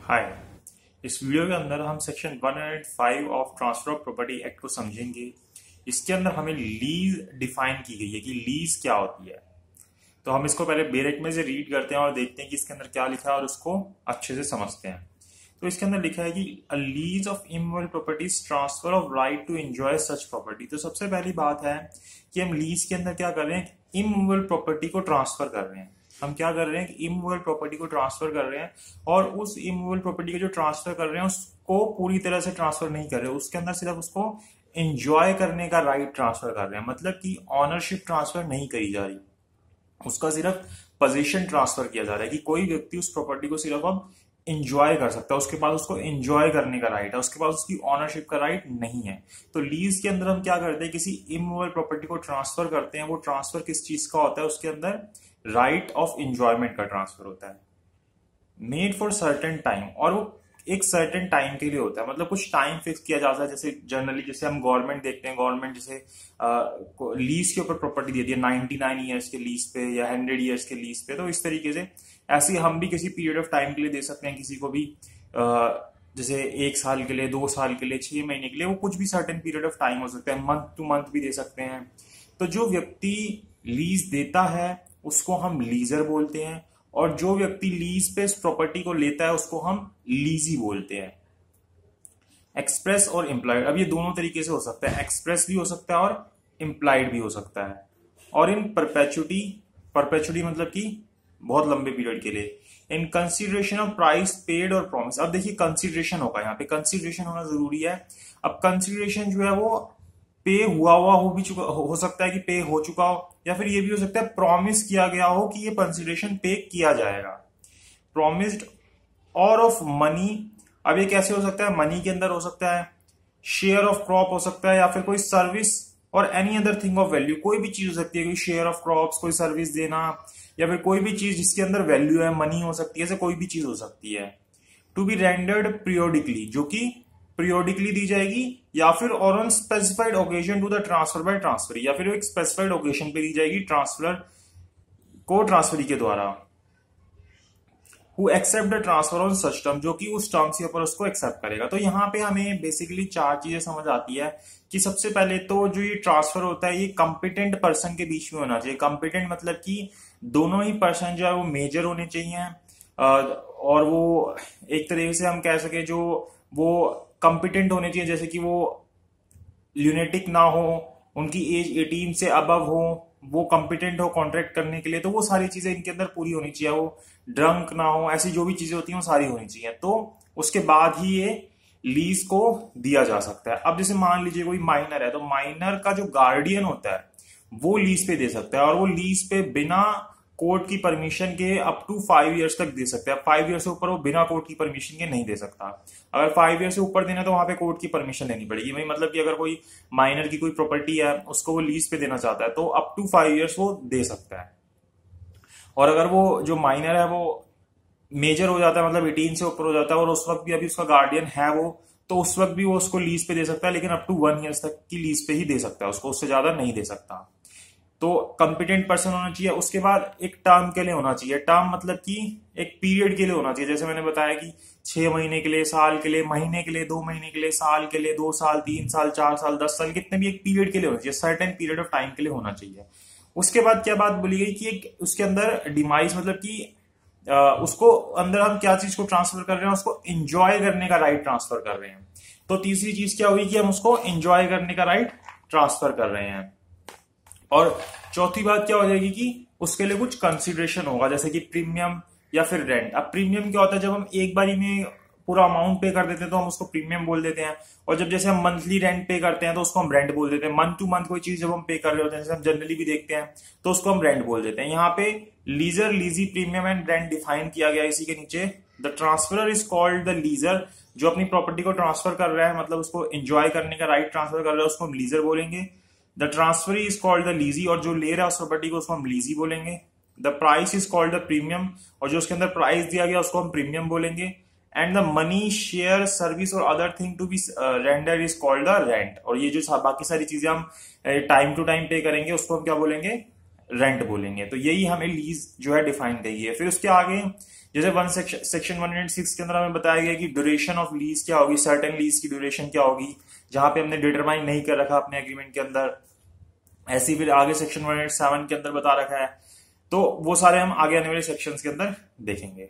हाय। इस वीडियो के अंदर हम section 105 of transfer of property act को समझेंगे। इसके अंदर हमें लीज डिफाइन की गई है कि लीज क्या होती है। तो हम इसको पहले बेरेक में से रीड करते हैं और देखते हैं कि इसके अंदर क्या लिखा है और उसको अच्छे से समझते हैं। तो इसके अंदर लिखा है कि a lease of immovable properties transfer of right to enjoy such property. तो सबसे पहली बात है कि हम लीज के अंदर क्या कर रहे हैं, इमूवेबल प्रॉपर्टी को ट्रांसफर कर रहे हैं। हम क्या कर रहे हैं कि इमूवेबल प्रॉपर्टी को ट्रांसफर कर रहे हैं और उस इमूवेबल प्रॉपर्टी को जो ट्रांसफर कर रहे हैं उसको पूरी तरह से ट्रांसफर नहीं कर रहे, उसके अंदर सिर्फ उसको एंजॉय करने का राइट ट्रांसफर कर रहे हैं। मतलब कि ऑनरशिप ट्रांसफर नहीं करी जा रही, उसका सिर्फ पोजीशन ट्रांसफर किया जा रहा है कि कोई व्यक्ति उस प्रॉपर्टी को सिर्फ अब एंजॉय कर सकता है, उसके पास उसको एंजॉय करने का राइट है, उसके पास उसकी ऑनरशिप का राइट नहीं है। तो लीज के अंदर हम क्या करते हैं, किसी इमूवेबल प्रॉपर्टी को ट्रांसफर करते हैं। वो ट्रांसफर किस चीज का होता है, उसके अंदर राइट ऑफ एंजॉयमेंट का ट्रांसफर होता है, मेड फॉर सर्टेन टाइम, और वो एक सर्टेन टाइम के लिए होता है। मतलब कुछ टाइम फिक्स किया जाता है। जैसे जनरली जैसे हम गवर्नमेंट देखते हैं, गवर्नमेंट जैसे लीज के ऊपर प्रॉपर्टी देती है 99 ईयर्स के लीज पे या 100 ईयर्स के लीज पे। तो इस तरीके से ऐसे हम भी किसी पीरियड ऑफ टाइम के लिए दे सकते हैं किसी को भी, जैसे 1 साल के लिए, 2 साल के लिए, 6 महीने के लिए, वो कुछ भी सर्टेन पीरियड ऑफ टाइम हो सकता है। मंथ टू मंथ भी दे सकते हैं। तो जो व्यक्ति लीज देता है उसको हम लीजर बोलते हैं, और जो व्यक्ति लीज पे इस प्रॉपर्टी को लेता है उसको हम लीजी बोलते हैं। एक्सप्रेस और इम्प्लाइड, अब ये दोनों तरीके से हो सकता है, एक्सप्रेस भी हो सकता है और इम्प्लाइड भी हो सकता है। और इन परपेचुटी, परपेचुटी मतलब कि बहुत लंबे पीरियड के लिए, in consideration of price paid और प्रॉमिस। अब देखिए कंसिडरेशन होगा, यहाँ पे कंसिडरेशन होना जरूरी है। अब कंसिडरेशन जो है वो पे हुआ हो भी चुका हो सकता है कि पे हो चुका हो, या फिर ये भी हो सकता है प्रॉमिस किया गया हो कि ये कंसिडरेशन पे किया जाएगा, प्रॉमिस्ड, और ऑफ मनी। अब ये कैसे हो सकता है, मनी के अंदर हो सकता है, शेयर ऑफ क्रॉप हो सकता है, या फिर कोई सर्विस और any other thing of value, कोई भी चीज हो सकती है, कोई शेयर ऑफ क्रॉप्स, कोई सर्विस देना, या फिर कोई भी चीज जिसके अंदर वैल्यू है, मनी हो सकती है, ऐसे कोई भी चीज हो सकती है। टू बी रेंडर्ड पीरियोडिकली, जो कि पीरियोडिकली दी जाएगी, या फिर और on specified occasion to the transfer by transfer, या फिर एक स्पेसिफाइड ओकेजन पे दी जाएगी ट्रांसफर को ट्रांसफरी के द्वारा। Who accept the transfer on such term, जो कि उस टर्म के ऊपर उसको एक्सेप्ट करेगा। तो यहाँ पे हमें बेसिकली 4 चीजें समझ आती है कि सबसे पहले तो जो ये ट्रांसफर होता है ये कंपिटेंट पर्सन के बीच में होना चाहिए। कंपिटेंट मतलब कि दोनों ही पर्सन जो है वो मेजर होने चाहिए, और वो एक तरीके से हम कह सके जो वो कंपिटेंट होने चाहिए, जैसे कि वो ल्यूनेटिक ना हो, उनकी एज 18 से अबव हो, वो कॉम्पिटेंट हो कॉन्ट्रैक्ट करने के लिए। तो वो सारी चीजें इनके अंदर पूरी होनी चाहिए। वो ड्रंक ना हो, ऐसी जो भी चीजें होती हैं वो सारी होनी चाहिए। तो उसके बाद ही ये लीज को दिया जा सकता है। अब जैसे मान लीजिए कोई माइनर है, तो माइनर का जो गार्डियन होता है वो लीज पे दे सकता है, और वो लीज पे बिना कोर्ट की परमिशन के अप टू 5 ईयर्स तक दे सकता है। 5 ईयर से ऊपर वो बिना कोर्ट की परमिशन के नहीं दे सकता। अगर 5 ईयर से ऊपर देना तो वहां पे कोर्ट की परमिशन लेनी पड़ेगी। भाई मतलब कि अगर कोई माइनर की कोई प्रॉपर्टी है उसको वो लीज पे देना चाहता है तो अप टू 5 ईयर्स वो दे सकता है। और अगर वो जो माइनर है वो मेजर हो जाता है, मतलब 18 से ऊपर हो जाता है, और उस वक्त भी अभी उसका गार्डियन है वो, तो उस वक्त भी वो उसको लीज पे दे सकता है, लेकिन अप टू 1 ईयर्स तक की लीज पे ही दे सकता है उसको, उससे ज्यादा नहीं दे सकता। तो कंपिटेंट पर्सन होना चाहिए। उसके बाद एक टर्म के लिए होना चाहिए। टर्म मतलब कि एक पीरियड के लिए होना चाहिए। जैसे मैंने बताया कि 6 महीने के लिए, साल के लिए, महीने के लिए, 2 महीने के लिए, साल के लिए, 2 साल, 3 साल, 4 साल, 10 साल, कितने भी एक पीरियड के लिए होना चाहिए, सर्टेन पीरियड ऑफ टाइम के लिए होना चाहिए। उसके बाद क्या बात बोली गई कि एक उसके अंदर डिमाइस मतलब कि उसको अंदर हम क्या चीज को ट्रांसफर कर रहे हैं, उसको एंजॉय करने का राइट ट्रांसफर कर रहे हैं। तो तीसरी चीज क्या हुई कि हम उसको एंजॉय करने का राइट ट्रांसफर कर रहे हैं। और चौथी बात क्या हो जाएगी कि उसके लिए कुछ कंसिडरेशन होगा, जैसे कि प्रीमियम या फिर रेंट। अब प्रीमियम क्या होता है, जब हम एक बारी में पूरा अमाउंट पे कर देते हैं तो हम उसको प्रीमियम बोल देते हैं, और जब जैसे हम मंथली रेंट पे करते हैं तो उसको हम रेंट बोल देते हैं। मंथ टू मंथ कोई चीज जब हम पे कर रहे होते हैं, जैसे हम जनरली भी देखते हैं, तो उसको हम रेंट बोल देते हैं। यहाँ पे lessor, lessee, premium and rent define किया गया इसी के नीचे। The transferor is called the lessor, जो अपनी प्रॉपर्टी को ट्रांसफर कर रहा है, मतलब उसको एंजॉय करने का राइट ट्रांसफर कर रहा है, उसको हम लीजर बोलेंगे। The transferee is called the lessee, और जो ले रहा है उस प्रॉपर्टी को उसको हम लीजी बोलेंगे। The price is called the premium, और जो उसके अंदर प्राइस दिया गया उसको हम प्रीमियम बोलेंगे। And the money, share, service और other thing to be render is called the rent, और ये जो बाकी सारी चीजें हम टाइम टू टाइम पे करेंगे उसको हम क्या बोलेंगे, रेंट बोलेंगे। तो यही हमें लीज जो है डिफाइन करी है। फिर उसके आगे जैसे सेक्शन 106 के अंदर हमें बताया गया कि ड्यूरेशन ऑफ लीज क्या होगी, सर्टेन लीज की ड्यूरेशन क्या होगी, जहां पे हमने डिटरमाइन नहीं कर रखा अपने एग्रीमेंट के अंदर। ऐसी फिर आगे सेक्शन 107 के अंदर बता रखा है। तो वो सारे हम आगे आने वाले सेक्शंस के अंदर देखेंगे।